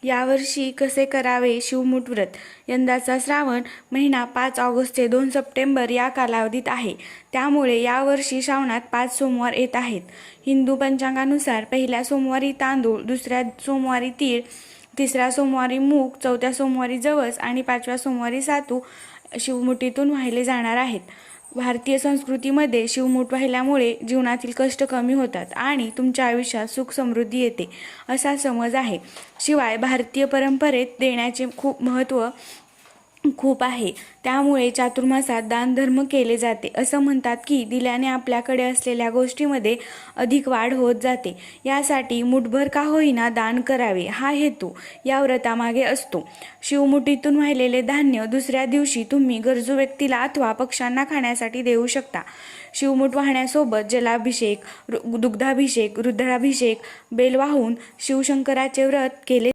यावर्षी कसे करावे शिवमुठ व्रत? यंदाचा श्रावण महिना 5 ऑगस्ट ते 2 सप्टेंबर या कालावधीत आहे. त्यामुळे यावर्षी श्रावणात 5 सोमवार येत आहेत. हिंदू पंचांगानुसार पहिल्या सोमवारी तांदूळ, दुसऱ्या सोमवारी तीळ, तिसऱ्या सोमवारी मूग, चौथ्या सोमवारी जवस आणि 5व्या सोमवारी सातू शिवमुठीतून वाहिले जाणार आहेत. भारतीय संस्कृतीमध्ये शिवमुठ वाहिल्यामुळे जीवनातील कष्ट कमी होतात आणि तुमच्या आयुष्यात सुख समृद्धी येते असा समज आहे. शिवाय भारतीय परंपरेत देण्याचे महत्त्व खूप आहे. त्यामुळे चातुर्मासात दानधर्म केले जाते. असं म्हणतात की दिल्याने आपल्याकडे असलेल्या गोष्टीमध्ये अधिक वाढ होत जाते. यासाठी मुठभर का होईना दान करावे हा हेतू या व्रतामागे असतो. शिवमुठीतून वाहिलेले धान्य दुसऱ्या दिवशी तुम्ही गरजू व्यक्तीला अथवा पक्ष्यांना खाण्यासाठी देऊ शकता. शिवमुठ वाहण्यासोबत जलाभिषेक, दुग्धाभिषेक, रुद्राभिषेक, बेल वाहून शिवशंकराचे व्रत केले